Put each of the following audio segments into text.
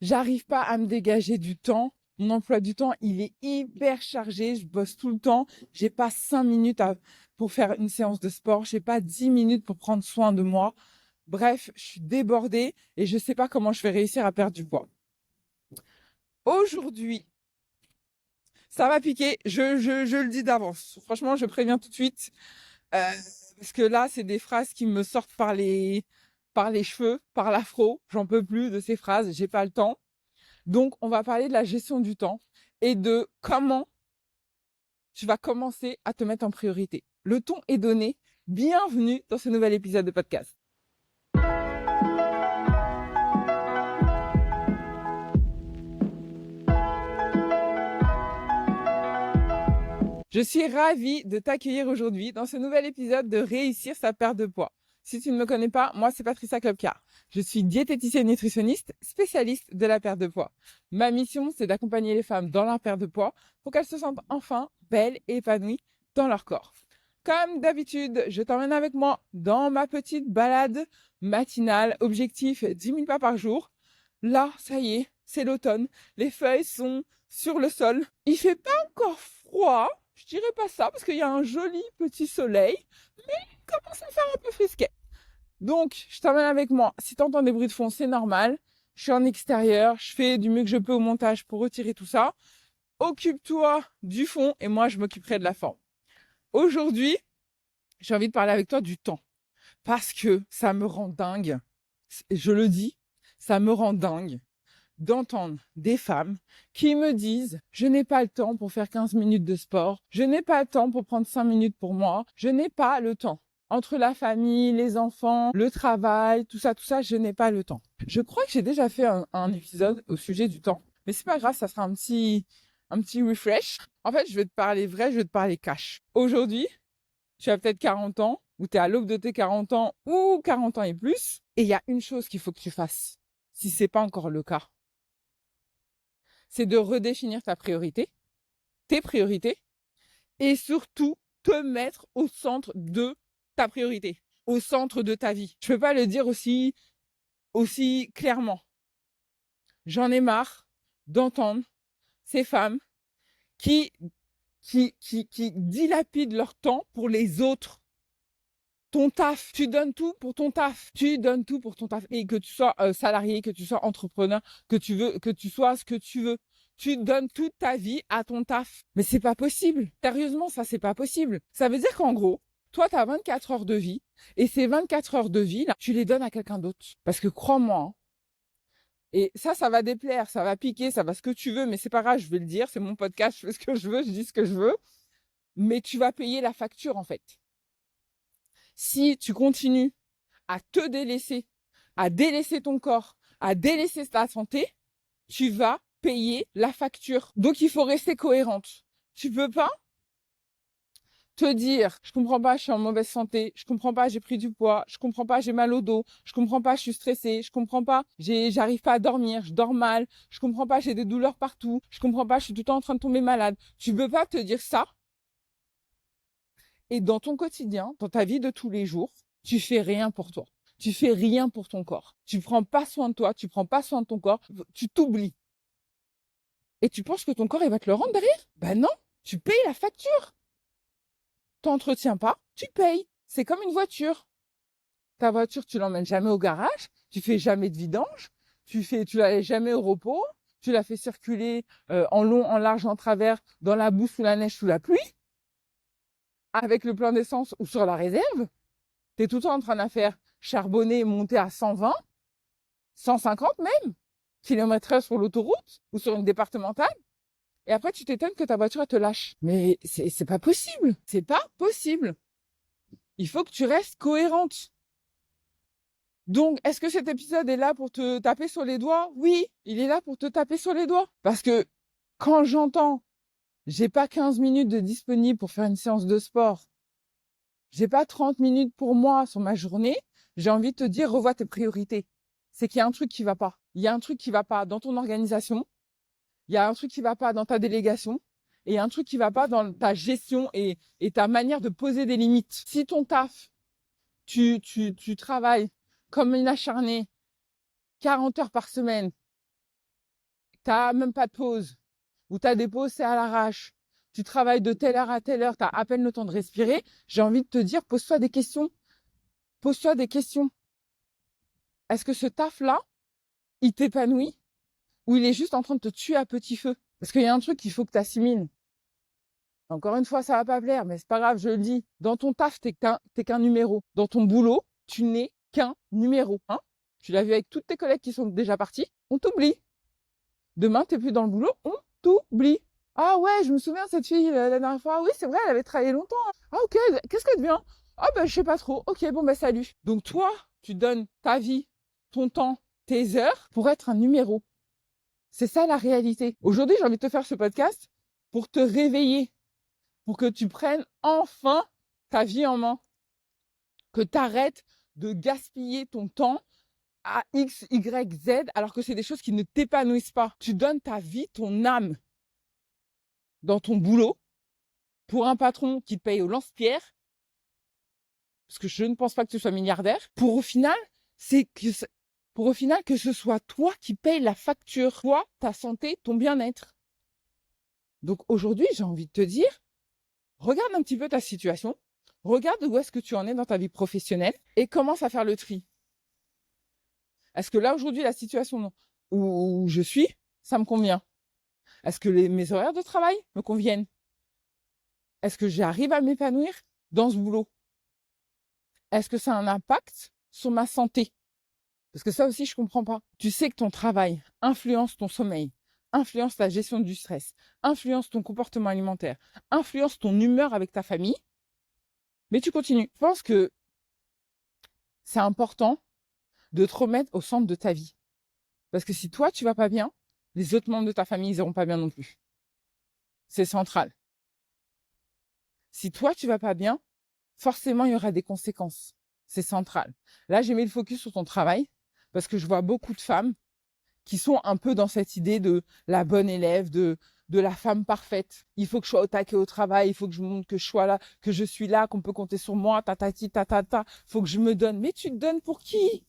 J'arrive pas à me dégager du temps. Mon emploi du temps, il est hyper chargé. Je bosse tout le temps. J'ai pas 5 minutes pour faire une séance de sport. J'ai pas 10 minutes pour prendre soin de moi. Bref, je suis débordée et je sais pas comment je vais réussir à perdre du poids. Aujourd'hui, ça va piquer. Je le dis d'avance. Franchement, je préviens tout de suite. Parce que là, c'est des phrases qui me sortent par les cheveux, par l'afro. J'en peux plus de ces phrases. J'ai pas le temps. Donc, on va parler de la gestion du temps et de comment tu vas commencer à te mettre en priorité. Le ton est donné. Bienvenue dans ce nouvel épisode de podcast. Je suis ravie de t'accueillir aujourd'hui dans ce nouvel épisode de Réussir sa perte de poids. Si tu ne me connais pas, moi c'est Patricia Klopka. Je suis diététicienne nutritionniste, spécialiste de la perte de poids. Ma mission, c'est d'accompagner les femmes dans leur perte de poids pour qu'elles se sentent enfin belles et épanouies dans leur corps. Comme d'habitude, je t'emmène avec moi dans ma petite balade matinale, objectif 10 000 pas par jour. Là, ça y est, c'est l'automne. Les feuilles sont sur le sol. Il fait pas encore froid. Je dirais pas ça parce qu'il y a un joli petit soleil, mais il commence à faire un peu frisquet. Donc, je t'emmène avec moi. Si tu entends des bruits de fond, c'est normal. Je suis en extérieur, je fais du mieux que je peux au montage pour retirer tout ça. Occupe-toi du fond et moi, je m'occuperai de la forme. Aujourd'hui, j'ai envie de parler avec toi du temps parce que ça me rend dingue. Je le dis, ça me rend dingue d'entendre des femmes qui me disent « Je n'ai pas le temps pour faire 15 minutes de sport, je n'ai pas le temps pour prendre 5 minutes pour moi, je n'ai pas le temps. Entre la famille, les enfants, le travail, tout ça, je n'ai pas le temps. » Je crois que j'ai déjà fait un épisode au sujet du temps, mais c'est pas grave, ça sera un petit refresh. En fait, je vais te parler vrai, je vais te parler cash. Aujourd'hui, tu as peut-être 40 ans, ou tu es à l'aube de tes 40 ans, ou 40 ans et plus, et il y a une chose qu'il faut que tu fasses, si c'est pas encore le cas. C'est de redéfinir tes priorités, et surtout te mettre au centre de ta priorité, au centre de ta vie. Je peux pas le dire aussi clairement. J'en ai marre d'entendre ces femmes qui dilapident leur temps pour les autres. Ton taf, tu donnes tout pour ton taf. Tu donnes tout pour ton taf. Et que tu sois salarié, que tu sois entrepreneur, que tu sois ce que tu veux. Tu donnes toute ta vie à ton taf. Mais c'est pas possible. Sérieusement, ça, c'est pas possible. Ça veut dire qu'en gros, toi, tu as 24 heures de vie. Et ces 24 heures de vie, là, tu les donnes à quelqu'un d'autre. Parce que crois-moi, hein, et ça va déplaire, ça va piquer, ça va ce que tu veux, mais c'est pas grave, je vais le dire. C'est mon podcast, je fais ce que je veux, je dis ce que je veux. Mais tu vas payer la facture, en fait. Si tu continues à te délaisser, à délaisser ton corps, à délaisser ta santé, tu vas payer la facture. Donc, il faut rester cohérente. Tu peux pas te dire, je comprends pas, je suis en mauvaise santé, je comprends pas, j'ai pris du poids, je comprends pas, j'ai mal au dos, je comprends pas, je suis stressée, je comprends pas, j'arrive pas à dormir, je dors mal, je comprends pas, j'ai des douleurs partout, je comprends pas, je suis tout le temps en train de tomber malade. Tu peux pas te dire ça. Et dans ton quotidien, dans ta vie de tous les jours, tu fais rien pour toi. Tu fais rien pour ton corps. Tu prends pas soin de toi, tu prends pas soin de ton corps, tu t'oublies. Et tu penses que ton corps, il va te le rendre derrière? Ben non, tu payes la facture. T'entretiens pas, tu payes. C'est comme une voiture. Ta voiture, tu l'emmènes jamais au garage, tu fais jamais de vidange, tu la laisses jamais au repos, tu la fais circuler en long, en large, en travers, dans la boue, sous la neige, sous la pluie, avec le plein d'essence ou sur la réserve. T'es tout le temps en train de faire charbonner, monter à 120, 150 même, km/h sur l'autoroute ou sur une départementale. Et après, tu t'étonnes que ta voiture, elle te lâche. Mais c'est pas possible. C'est pas possible. Il faut que tu restes cohérente. Donc, est-ce que cet épisode est là pour te taper sur les doigts? Oui, il est là pour te taper sur les doigts. Parce que quand j'entends, j'ai pas 15 minutes de disponible pour faire une séance de sport, j'ai pas 30 minutes pour moi sur ma journée, j'ai envie de te dire, revois tes priorités. C'est qu'il y a un truc qui va pas. Il y a un truc qui va pas dans ton organisation. Il y a un truc qui va pas dans ta délégation. Et il y a un truc qui va pas dans ta gestion et ta manière de poser des limites. Si ton taf, tu travailles comme une acharnée, 40 heures par semaine, t'as même pas de pause, ou t'as des pauses, c'est à l'arrache, tu travailles de telle heure à telle heure, t'as à peine le temps de respirer, j'ai envie de te dire, pose-toi des questions. Pose-toi des questions. Est-ce que ce taf-là, il t'épanouit ou il est juste en train de te tuer à petit feu? Parce qu'il y a un truc qu'il faut que tu assimiles. Encore une fois, ça va pas plaire, mais c'est pas grave, je le dis. Dans ton taf, t'es qu'un numéro. Dans ton boulot, tu n'es qu'un numéro. Hein, tu l'as vu avec toutes tes collègues qui sont déjà partis, on t'oublie. Demain, t'es plus dans le boulot, on t'oublie. Ah ouais, je me souviens, cette fille, la dernière fois, oui, c'est vrai, elle avait travaillé longtemps. Ah ok, qu'est-ce qu'elle devient? Ah ben, je sais pas trop. Ok, bon, ben, salut. Donc toi, tu donnes ta vie, ton temps, tes heures pour être un numéro. C'est ça la réalité. Aujourd'hui, j'ai envie de te faire ce podcast pour te réveiller, pour que tu prennes enfin ta vie en main, que tu arrêtes de gaspiller ton temps à X, Y, Z, alors que c'est des choses qui ne t'épanouissent pas. Tu donnes ta vie, ton âme dans ton boulot pour un patron qui te paye au lance-pierre, parce que je ne pense pas que tu sois milliardaire, pour au final que ce soit toi qui payes la facture, toi, ta santé, ton bien-être. Donc aujourd'hui, j'ai envie de te dire, regarde un petit peu ta situation, regarde où est-ce que tu en es dans ta vie professionnelle et commence à faire le tri. Est-ce que là, aujourd'hui, la situation où je suis, ça me convient? Est-ce que mes horaires de travail me conviennent? Est-ce que j'arrive à m'épanouir dans ce boulot? Est-ce que ça a un impact sur ma santé? Parce que ça aussi, je comprends pas. Tu sais que ton travail influence ton sommeil, influence ta gestion du stress, influence ton comportement alimentaire, influence ton humeur avec ta famille, mais tu continues. Je pense que c'est important de te remettre au centre de ta vie. Parce que si toi, tu vas pas bien, les autres membres de ta famille, ils iront pas bien non plus. C'est central. Si toi, tu vas pas bien, forcément, il y aura des conséquences. C'est central. Là, j'ai mis le focus sur ton travail parce que je vois beaucoup de femmes qui sont un peu dans cette idée de la bonne élève, de la femme parfaite. Il faut que je sois au taquet au travail, il faut que je montre que je sois là, que je suis là, qu'on peut compter sur moi, tatati, tatata. Faut que je me donne. Mais tu te donnes pour qui?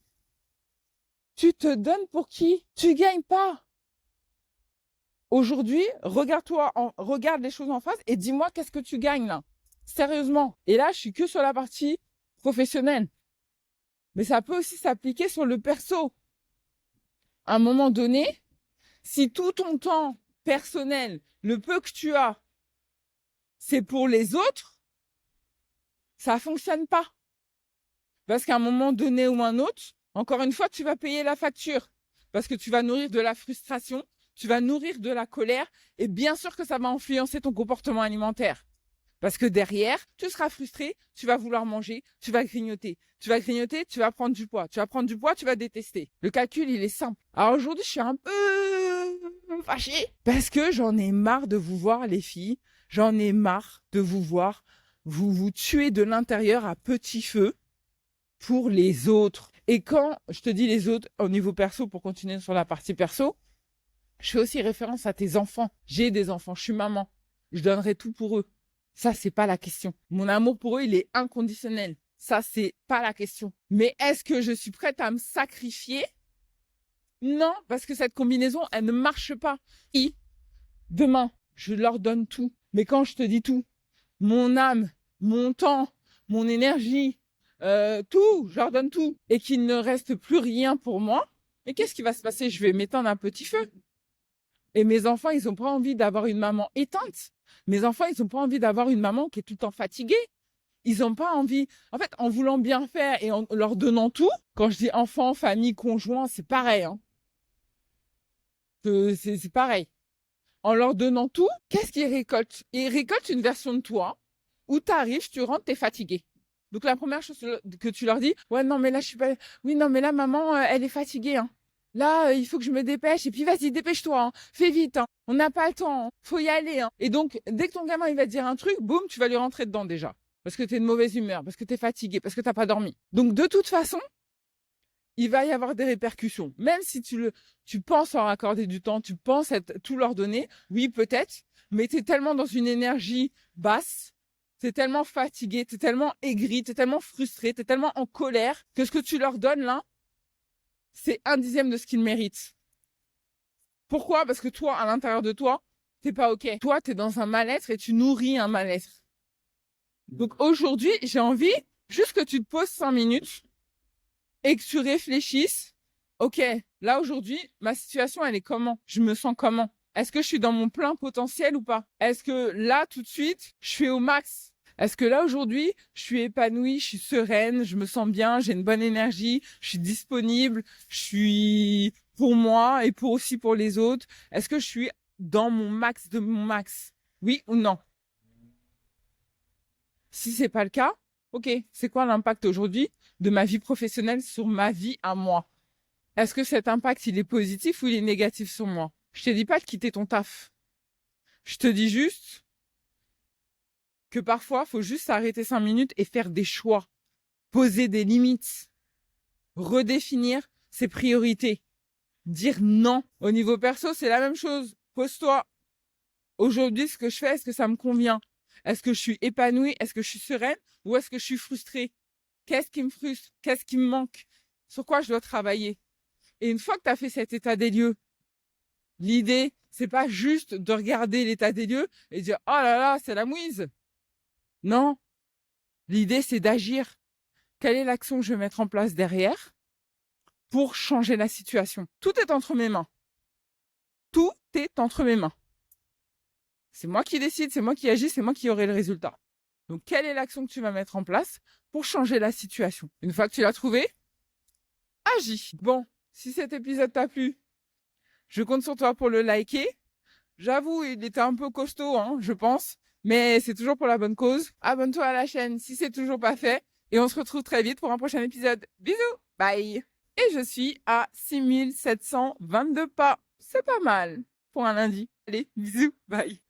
Tu te donnes pour qui? Tu gagnes pas. Aujourd'hui, regarde les choses en face et dis-moi qu'est-ce que tu gagnes là. Sérieusement. Et là, je suis que sur la partie professionnelle. Mais ça peut aussi s'appliquer sur le perso. À un moment donné, si tout ton temps personnel, le peu que tu as, c'est pour les autres, ça fonctionne pas. Parce qu'à un moment donné ou un autre, encore une fois, tu vas payer la facture. Parce que tu vas nourrir de la frustration, tu vas nourrir de la colère, et bien sûr que ça va influencer ton comportement alimentaire. Parce que derrière, tu seras frustré, tu vas vouloir manger, tu vas grignoter. Tu vas grignoter, tu vas prendre du poids. Tu vas prendre du poids, tu vas détester. Le calcul, il est simple. Alors aujourd'hui, je suis un peu fâchée parce que j'en ai marre de vous voir, les filles. J'en ai marre de vous voir vous tuer de l'intérieur à petit feu pour les autres. Et quand je te dis les autres au niveau perso, pour continuer sur la partie perso, je fais aussi référence à tes enfants. J'ai des enfants, je suis maman. Je donnerai tout pour eux. Ça, c'est pas la question. Mon amour pour eux, il est inconditionnel. Ça, c'est pas la question. Mais est-ce que je suis prête à me sacrifier? Non, parce que cette combinaison, elle ne marche pas. Et demain, je leur donne tout. Mais quand je te dis tout, mon âme, mon temps, mon énergie, tout, je leur donne tout. Et qu'il ne reste plus rien pour moi. Mais qu'est-ce qui va se passer? Je vais m'éteindre un petit feu. Et mes enfants, ils n'ont pas envie d'avoir une maman éteinte. Mes enfants, ils n'ont pas envie d'avoir une maman qui est tout le temps fatiguée. Ils n'ont pas envie. En fait, en voulant bien faire et en leur donnant tout, quand je dis enfant, famille, conjoint, c'est pareil. Hein. C'est pareil. En leur donnant tout, qu'est-ce qu'ils récoltent? Ils récoltent une version de toi où tu arrives, tu rentres, tu es fatigué. Donc la première chose que tu leur dis, ouais, non, mais là, je suis pas. Oui, non, mais là, maman, elle est fatiguée. Hein. Là, il faut que je me dépêche. Et puis, vas-y, dépêche-toi. Hein. Fais vite. Hein. On n'a pas le temps. Hein. Faut y aller. Hein. Et donc, dès que ton gamin, il va te dire un truc, boum, tu vas lui rentrer dedans déjà. Parce que tu es de mauvaise humeur, parce que tu es fatigué, parce que tu n'as pas dormi. Donc, de toute façon, il va y avoir des répercussions. Même si tu penses leur accorder du temps, tu penses tout leur donner, oui, peut-être, mais tu es tellement dans une énergie basse, tu es tellement fatigué, tu es tellement aigri, tu es tellement frustré, tu es tellement en colère que ce que tu leur donnes là, c'est 1/10 de ce qu'ils méritent. Pourquoi? Parce que toi, à l'intérieur de toi, t'es pas OK. Toi, t'es dans un mal-être et tu nourris un mal-être. Donc aujourd'hui, j'ai envie juste que tu te poses 5 minutes et que tu réfléchisses. OK, là aujourd'hui, ma situation, elle est comment? Je me sens comment? Est-ce que je suis dans mon plein potentiel ou pas? Est-ce que là, tout de suite, je suis au max? Est-ce que là, aujourd'hui, je suis épanouie, je suis sereine, je me sens bien, j'ai une bonne énergie, je suis disponible, je suis pour moi et pour aussi pour les autres? Est-ce que je suis dans mon max de mon max? Oui ou non? Si c'est pas le cas, OK, c'est quoi l'impact aujourd'hui de ma vie professionnelle sur ma vie à moi? Est-ce que cet impact, il est positif ou il est négatif sur moi? Je te dis pas de quitter ton taf. Je te dis juste que parfois, faut juste s'arrêter 5 minutes et faire des choix, poser des limites, redéfinir ses priorités, dire non. Au niveau perso, c'est la même chose. Pose-toi, aujourd'hui, ce que je fais, est-ce que ça me convient? Est-ce que je suis épanouie? Est-ce que je suis sereine? Ou est-ce que je suis frustrée? Qu'est-ce qui me frustre? Qu'est-ce qui me manque? Sur quoi je dois travailler? Et une fois que tu as fait cet état des lieux, l'idée, c'est pas juste de regarder l'état des lieux et dire « Oh là là, c'est la mouise !» Non, l'idée, c'est d'agir. Quelle est l'action que je vais mettre en place derrière pour changer la situation? Tout est entre mes mains. Tout est entre mes mains. C'est moi qui décide, c'est moi qui agis, c'est moi qui aurai le résultat. Donc, quelle est l'action que tu vas mettre en place pour changer la situation? Une fois que tu l'as trouvée, agis. Bon, si cet épisode t'a plu, je compte sur toi pour le liker. J'avoue, il était un peu costaud, hein, je pense. Mais c'est toujours pour la bonne cause. Abonne-toi à la chaîne si c'est toujours pas fait. Et on se retrouve très vite pour un prochain épisode. Bisous, bye. Et je suis à 6722 pas. C'est pas mal pour un lundi. Allez, bisous, bye.